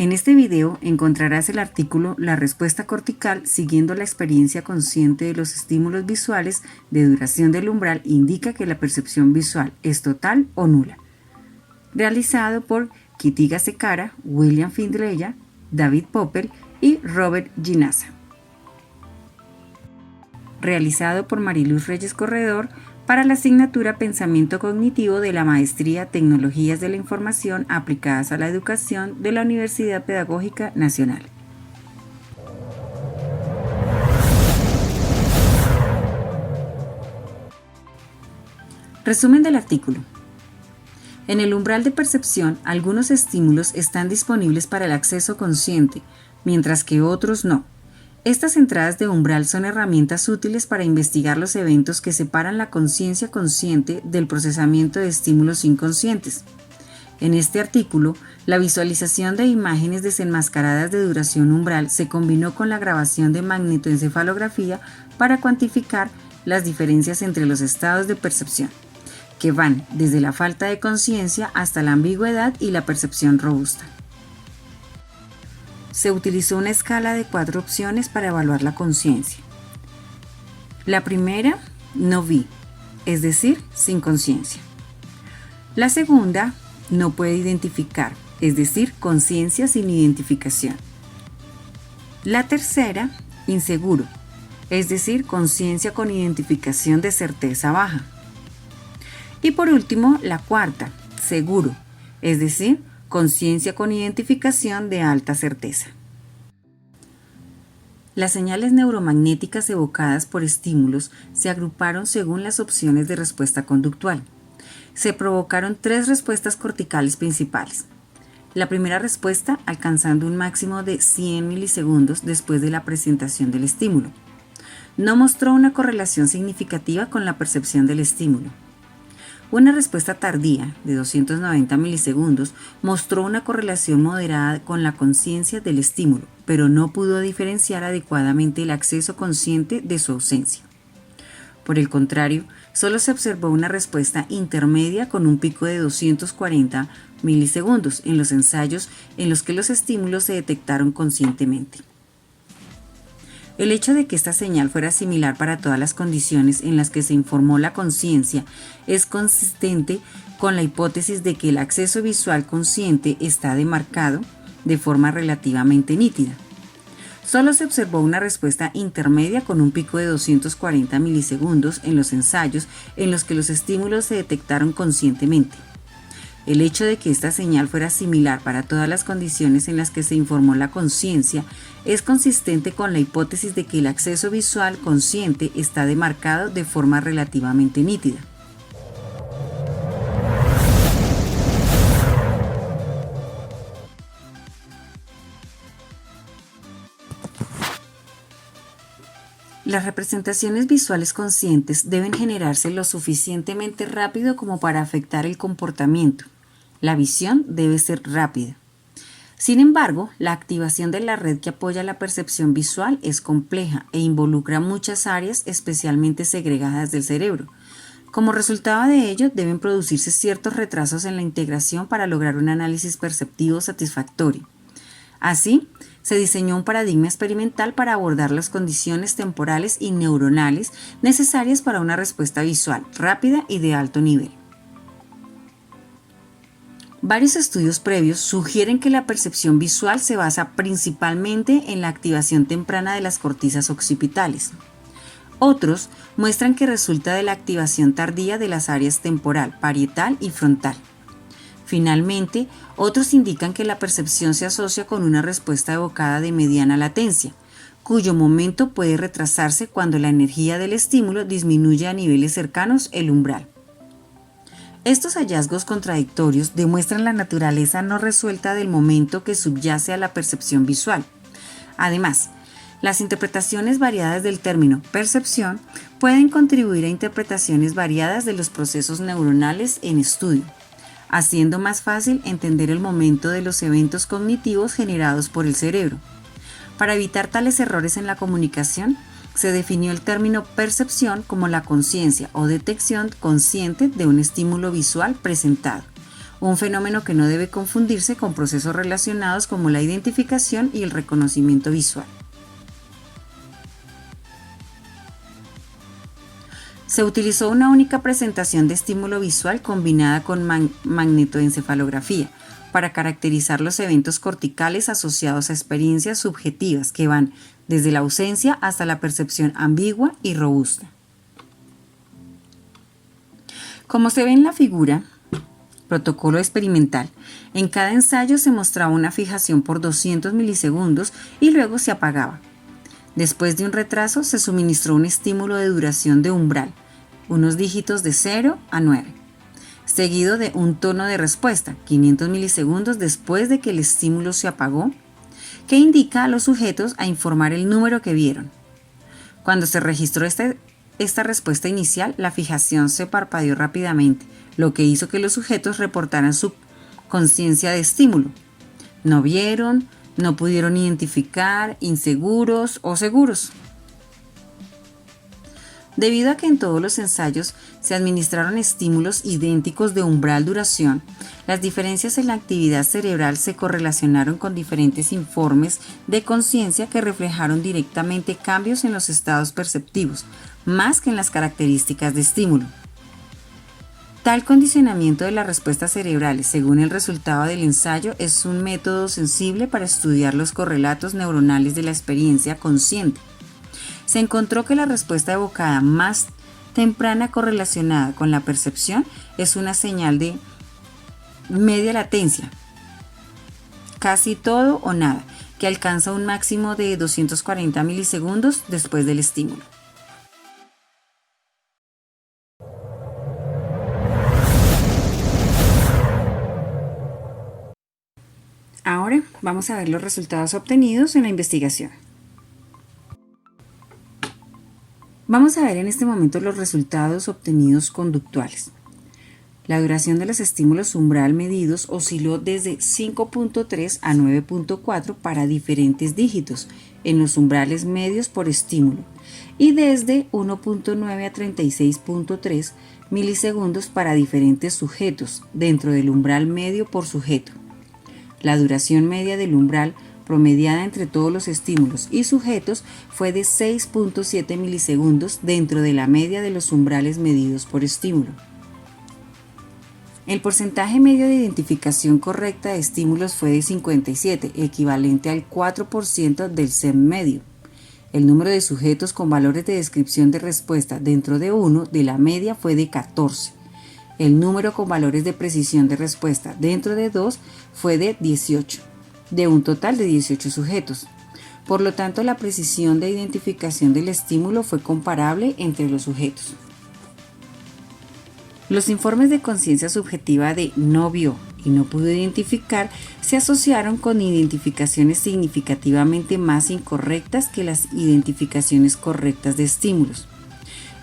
En este video encontrarás el artículo La respuesta cortical siguiendo la experiencia consciente de los estímulos visuales de duración del umbral indica que la percepción visual es total o nula. Realizado por Kitiga Secara, William Findlaya, David Poppel y Robert Ginasa. Realizado por Mariluz Reyes Corredor para la asignatura Pensamiento Cognitivo de la Maestría Tecnologías de la Información aplicadas a la educación de la Universidad Pedagógica Nacional. Resumen del artículo. En el umbral de percepción, algunos estímulos están disponibles para el acceso consciente, mientras que otros no. Estas entradas de umbral son herramientas útiles para investigar los eventos que separan la conciencia consciente del procesamiento de estímulos inconscientes. En este artículo, la visualización de imágenes desenmascaradas de duración umbral se combinó con la grabación de magnetoencefalografía para cuantificar las diferencias entre los estados de percepción, que van desde la falta de conciencia hasta la ambigüedad y la percepción robusta. Se utilizó una escala de 4 opciones para evaluar la conciencia. La primera, no vi, es decir, sin conciencia. La segunda, no puede identificar, es decir, conciencia sin identificación. La tercera, inseguro, es decir, conciencia con identificación de certeza baja. Y por último, la cuarta, seguro, es decir, conciencia con identificación de alta certeza. Las señales neuromagnéticas evocadas por estímulos se agruparon según las opciones de respuesta conductual. Se provocaron 3 respuestas corticales principales. La primera respuesta alcanzando un máximo de 100 milisegundos después de la presentación del estímulo. No mostró una correlación significativa con la percepción del estímulo. Una respuesta tardía, de 290 milisegundos, mostró una correlación moderada con la conciencia del estímulo, pero no pudo diferenciar adecuadamente el acceso consciente de su ausencia. Por el contrario, solo se observó una respuesta intermedia con un pico de 240 milisegundos en los ensayos en los que los estímulos se detectaron conscientemente. El hecho de que esta señal fuera similar para todas las condiciones en las que se informó la conciencia es consistente con la hipótesis de que el acceso visual consciente está demarcado de forma relativamente nítida. Solo se observó una respuesta intermedia con un pico de 240 milisegundos en los ensayos en los que los estímulos se detectaron conscientemente. El hecho de que esta señal fuera similar para todas las condiciones en las que se informó la conciencia es consistente con la hipótesis de que el acceso visual consciente está demarcado de forma relativamente nítida. Las representaciones visuales conscientes deben generarse lo suficientemente rápido como para afectar el comportamiento. La visión debe ser rápida. Sin embargo, la activación de la red que apoya la percepción visual es compleja e involucra muchas áreas especialmente segregadas del cerebro. Como resultado de ello, deben producirse ciertos retrasos en la integración para lograr un análisis perceptivo satisfactorio. Así, se diseñó un paradigma experimental para abordar las condiciones temporales y neuronales necesarias para una respuesta visual rápida y de alto nivel. Varios estudios previos sugieren que la percepción visual se basa principalmente en la activación temprana de las cortisas occipitales. Otros muestran que resulta de la activación tardía de las áreas temporal, parietal y frontal. Finalmente, otros indican que la percepción se asocia con una respuesta evocada de mediana latencia, cuyo momento puede retrasarse cuando la energía del estímulo disminuye a niveles cercanos el umbral. Estos hallazgos contradictorios demuestran la naturaleza no resuelta del momento que subyace a la percepción visual. Además, las interpretaciones variadas del término percepción pueden contribuir a interpretaciones variadas de los procesos neuronales en estudio, haciendo más fácil entender el momento de los eventos cognitivos generados por el cerebro. Para evitar tales errores en la comunicación, se definió el término percepción como la conciencia o detección consciente de un estímulo visual presentado, un fenómeno que no debe confundirse con procesos relacionados como la identificación y el reconocimiento visual. Se utilizó una única presentación de estímulo visual combinada con magnetoencefalografía para caracterizar los eventos corticales asociados a experiencias subjetivas que van desde la ausencia hasta la percepción ambigua y robusta. Como se ve en la figura, protocolo experimental, en cada ensayo se mostraba una fijación por 200 milisegundos y luego se apagaba. Después de un retraso se suministró un estímulo de duración de umbral, unos dígitos de 0 a 9, seguido de un tono de respuesta, 500 milisegundos después de que el estímulo se apagó, que indica a los sujetos a informar el número que vieron. Cuando se registró esta respuesta inicial, la fijación se parpadeó rápidamente, lo que hizo que los sujetos reportaran su conciencia de estímulo. No vieron, no pudieron identificar, inseguros o seguros. Debido a que en todos los ensayos se administraron estímulos idénticos de umbral duración, las diferencias en la actividad cerebral se correlacionaron con diferentes informes de conciencia que reflejaron directamente cambios en los estados perceptivos, más que en las características de estímulo. Tal condicionamiento de las respuestas cerebrales según el resultado del ensayo es un método sensible para estudiar los correlatos neuronales de la experiencia consciente. Se encontró que la respuesta evocada más temprana correlacionada con la percepción es una señal de media latencia, casi todo o nada, que alcanza un máximo de 240 milisegundos después del estímulo. Ahora vamos a ver los resultados obtenidos en la investigación. Vamos a ver en este momento los resultados obtenidos conductuales. La duración de los estímulos umbral medidos osciló desde 5.3 a 9.4 para diferentes dígitos en los umbrales medios por estímulo y desde 1.9 a 36.3 milisegundos para diferentes sujetos dentro del umbral medio por sujeto. La duración media del umbral promediada entre todos los estímulos y sujetos fue de 6.7 milisegundos dentro de la media de los umbrales medidos por estímulo. El porcentaje medio de identificación correcta de estímulos fue de 57, equivalente al 4% del SEM medio. El número de sujetos con valores de descripción de respuesta dentro de 1 de la media fue de 14. El número con valores de precisión de respuesta dentro de 2 fue de 18. De un total de 18 sujetos. Por lo tanto, la precisión de identificación del estímulo fue comparable entre los sujetos. Los informes de conciencia subjetiva de no vio y no pudo identificar se asociaron con identificaciones significativamente más incorrectas que las identificaciones correctas de estímulos.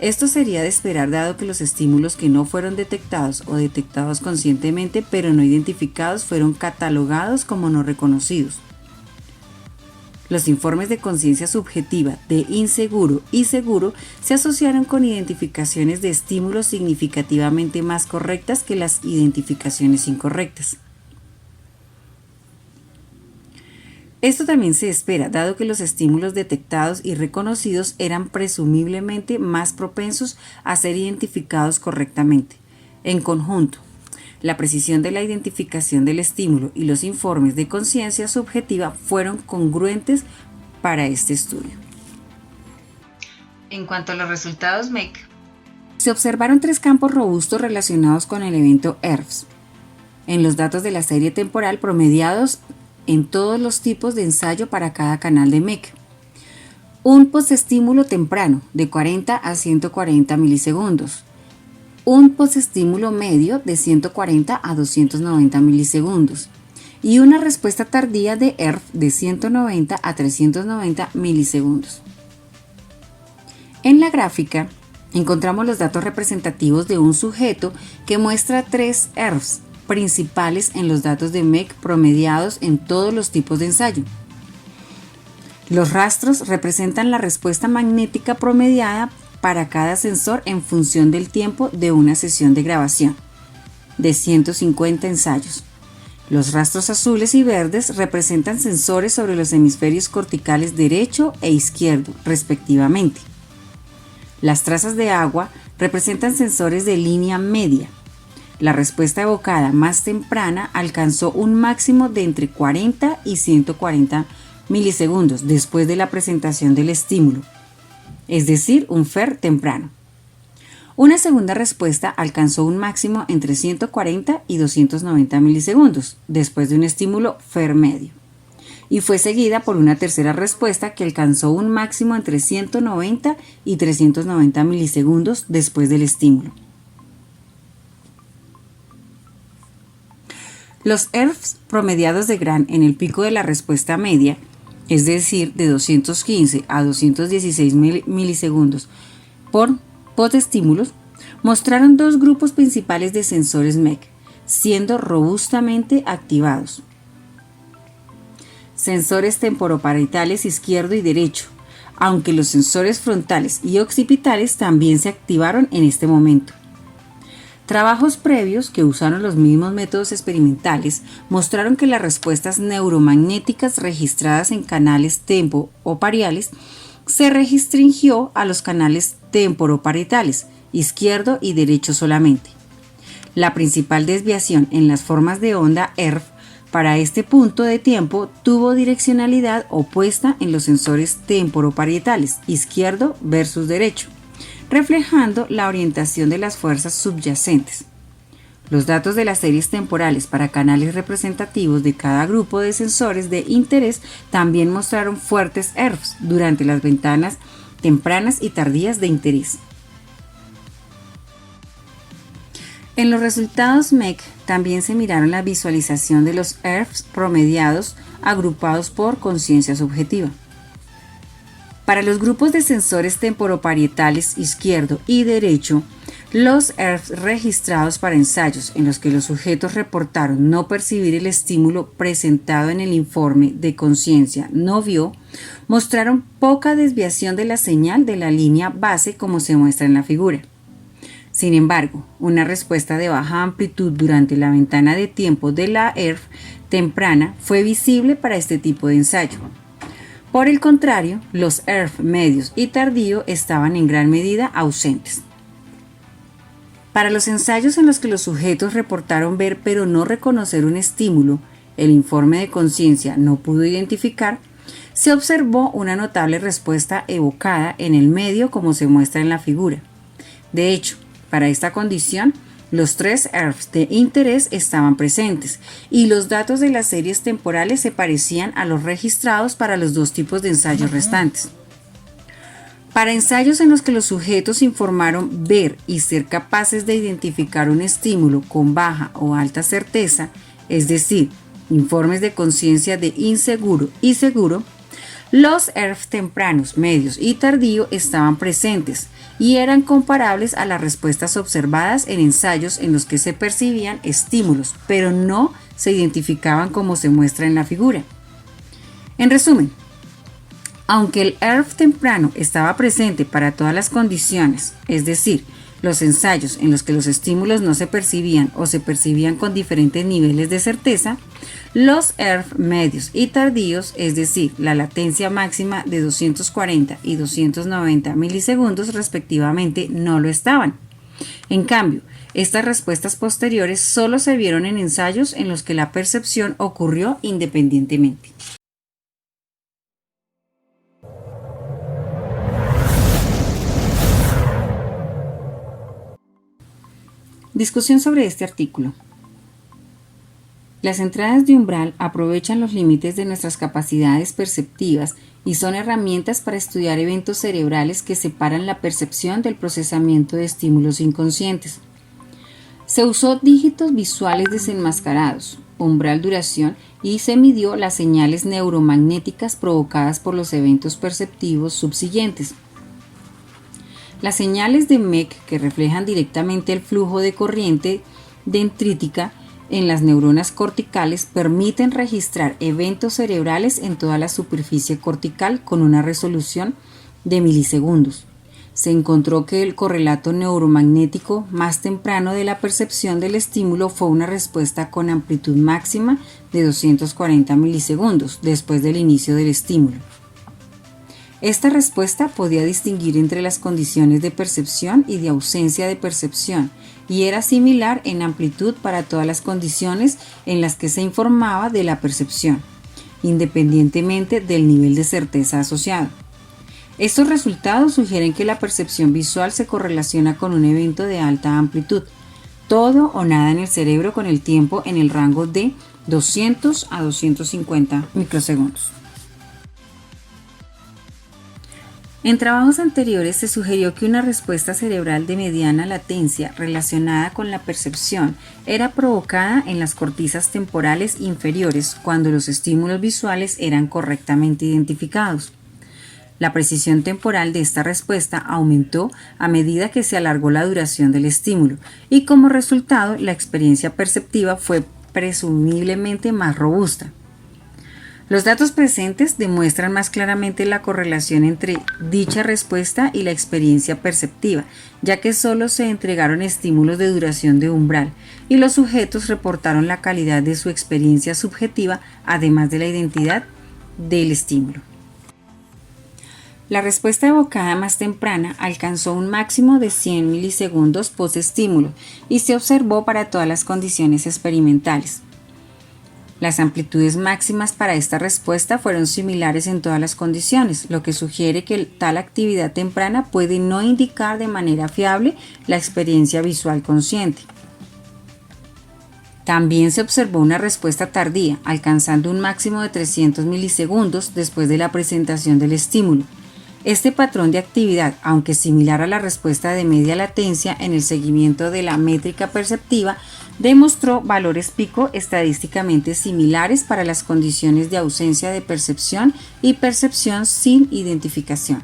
Esto sería de esperar dado que los estímulos que no fueron detectados o detectados conscientemente pero no identificados fueron catalogados como no reconocidos. Los informes de conciencia subjetiva de inseguro y seguro se asociaron con identificaciones de estímulos significativamente más correctas que las identificaciones incorrectas. Esto también se espera, dado que los estímulos detectados y reconocidos eran presumiblemente más propensos a ser identificados correctamente. En conjunto, la precisión de la identificación del estímulo y los informes de conciencia subjetiva fueron congruentes para este estudio. En cuanto a los resultados MEC, se observaron 3 campos robustos relacionados con el evento ERFS en los datos de la serie temporal promediados en todos los tipos de ensayo para cada canal de MEC. Un posestímulo temprano de 40 a 140 milisegundos. Un posestímulo medio de 140 a 290 milisegundos. Y una respuesta tardía de ERF de 190 a 390 milisegundos. En la gráfica encontramos los datos representativos de un sujeto que muestra 3 ERFs principales en los datos de MEC promediados en todos los tipos de ensayo. Los rastros representan la respuesta magnética promediada para cada sensor en función del tiempo de una sesión de grabación. de 150 ensayos. Los rastros azules y verdes representan sensores sobre los hemisferios corticales derecho e izquierdo, respectivamente. Las trazas de agua representan sensores de línea media. La respuesta evocada más temprana alcanzó un máximo de entre 40 y 140 milisegundos después de la presentación del estímulo, es decir, un FER temprano. Una segunda respuesta alcanzó un máximo entre 140 y 290 milisegundos después de un estímulo FER medio, y fue seguida por una tercera respuesta que alcanzó un máximo entre 190 y 390 milisegundos después del estímulo. Los ERFs promediados de Gram en el pico de la respuesta media, es decir, de 215 a 216 milisegundos por posestímulos, mostraron dos grupos principales de sensores MEC, siendo robustamente activados. Sensores temporoparietales izquierdo y derecho, aunque los sensores frontales y occipitales también se activaron en este momento. Trabajos previos que usaron los mismos métodos experimentales mostraron que las respuestas neuromagnéticas registradas en canales temporoparietales se restringió a los canales temporoparietales, izquierdo y derecho solamente. La principal desviación en las formas de onda ERF para este punto de tiempo tuvo direccionalidad opuesta en los sensores temporoparietales, izquierdo versus derecho, reflejando la orientación de las fuerzas subyacentes. Los datos de las series temporales para canales representativos de cada grupo de sensores de interés también mostraron fuertes ERFs durante las ventanas tempranas y tardías de interés. En los resultados MEC también se miraron la visualización de los ERFs promediados agrupados por conciencia subjetiva. Para los grupos de sensores temporoparietales izquierdo y derecho, los ERFs registrados para ensayos en los que los sujetos reportaron no percibir el estímulo presentado en el informe de conciencia no vio, mostraron poca desviación de la señal de la línea base como se muestra en la figura. Sin embargo, una respuesta de baja amplitud durante la ventana de tiempo de la ERF temprana fue visible para este tipo de ensayo. Por el contrario, los ERF medios y tardío estaban en gran medida ausentes. Para los ensayos en los que los sujetos reportaron ver pero no reconocer un estímulo, el informe de conciencia no pudo identificar, se observó una notable respuesta evocada en el medio como se muestra en la figura. De hecho, para esta condición, los tres ERFs de interés estaban presentes y los datos de las series temporales se parecían a los registrados para los dos tipos de ensayos restantes. Para ensayos en los que los sujetos informaron ver y ser capaces de identificar un estímulo con baja o alta certeza, es decir, informes de conciencia de inseguro y seguro, los ERF tempranos, medios y tardío estaban presentes y eran comparables a las respuestas observadas en ensayos en los que se percibían estímulos, pero no se identificaban como se muestra en la figura. En resumen, aunque el ERF temprano estaba presente para todas las condiciones, es decir, los ensayos en los que los estímulos no se percibían o se percibían con diferentes niveles de certeza, los ERF medios y tardíos, es decir, la latencia máxima de 240 y 290 milisegundos respectivamente, no lo estaban. En cambio, estas respuestas posteriores solo se vieron en ensayos en los que la percepción ocurrió independientemente. Discusión sobre este artículo. Las entradas de umbral aprovechan los límites de nuestras capacidades perceptivas y son herramientas para estudiar eventos cerebrales que separan la percepción del procesamiento de estímulos inconscientes. Se usó dígitos visuales desenmascarados, umbral duración, y se midió las señales neuromagnéticas provocadas por los eventos perceptivos subsiguientes. Las señales de MEC que reflejan directamente el flujo de corriente dendrítica en las neuronas corticales permiten registrar eventos cerebrales en toda la superficie cortical con una resolución de milisegundos. se encontró que el correlato neuromagnético más temprano de la percepción del estímulo fue una respuesta con amplitud máxima de 240 milisegundos después del inicio del estímulo. Esta respuesta podía distinguir entre las condiciones de percepción y de ausencia de percepción, y era similar en amplitud para todas las condiciones en las que se informaba de la percepción, independientemente del nivel de certeza asociado. Estos resultados sugieren que la percepción visual se correlaciona con un evento de alta amplitud, todo o nada en el cerebro con el tiempo en el rango de 200 a 250 microsegundos. En trabajos anteriores se sugirió que una respuesta cerebral de mediana latencia relacionada con la percepción era provocada en las cortisas temporales inferiores cuando los estímulos visuales eran correctamente identificados. La precisión temporal de esta respuesta aumentó a medida que se alargó la duración del estímulo y como resultado la experiencia perceptiva fue presumiblemente más robusta. Los datos presentes demuestran más claramente la correlación entre dicha respuesta y la experiencia perceptiva, ya que solo se entregaron estímulos de duración de umbral y los sujetos reportaron la calidad de su experiencia subjetiva, además de la identidad del estímulo. La respuesta evocada más temprana alcanzó un máximo de 100 milisegundos post-estímulo y se observó para todas las condiciones experimentales. Las amplitudes máximas para esta respuesta fueron similares en todas las condiciones, lo que sugiere que tal actividad temprana puede no indicar de manera fiable la experiencia visual consciente. También se observó una respuesta tardía, alcanzando un máximo de 300 milisegundos después de la presentación del estímulo. Este patrón de actividad, aunque similar a la respuesta de media latencia en el seguimiento de la métrica perceptiva, demostró valores pico estadísticamente similares para las condiciones de ausencia de percepción y percepción sin identificación.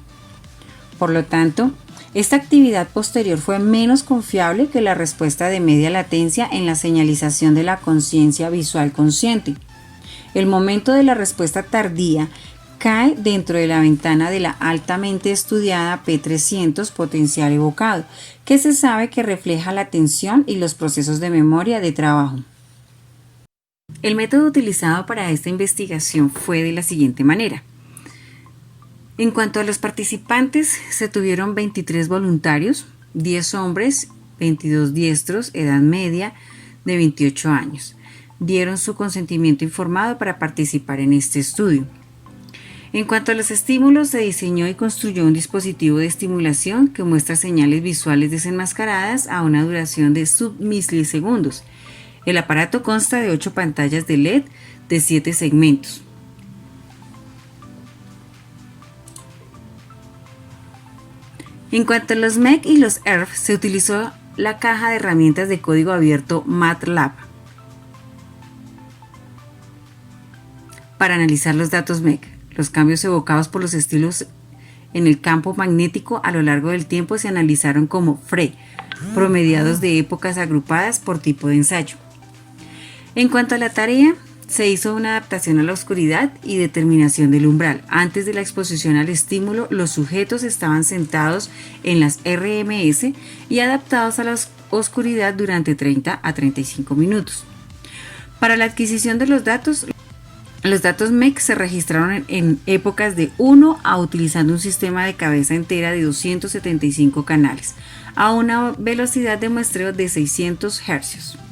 Por lo tanto, esta actividad posterior fue menos confiable que la respuesta de media latencia en la señalización de la conciencia visual consciente. El momento de la respuesta tardía cae dentro de la ventana de la altamente estudiada P300 potencial evocado, que se sabe que refleja la atención y los procesos de memoria de trabajo. El método utilizado para esta investigación fue de la siguiente manera. En cuanto a los participantes, se tuvieron 23 voluntarios, 10 hombres, 22 diestros, edad media de 28 años. Dieron su consentimiento informado para participar en este estudio. En cuanto a los estímulos, se diseñó y construyó un dispositivo de estimulación que muestra señales visuales desenmascaradas a una duración de submilisegundos. El aparato consta de 8 pantallas de LED de 7 segmentos. En cuanto a los MEC y los ERF, se utilizó la caja de herramientas de código abierto MATLAB para analizar los datos MEC. Los cambios evocados por los estilos en el campo magnético a lo largo del tiempo se analizaron como FRE, promediados de épocas agrupadas por tipo de ensayo. En cuanto a la tarea, se hizo una adaptación a la oscuridad y determinación del umbral. Antes de la exposición al estímulo, los sujetos estaban sentados en las RMS y adaptados a la oscuridad durante 30 a 35 minutos. Para la adquisición de los datos MEC se registraron en épocas de 1 a utilizando un sistema de cabeza entera de 275 canales, a una velocidad de muestreo de 600 Hz.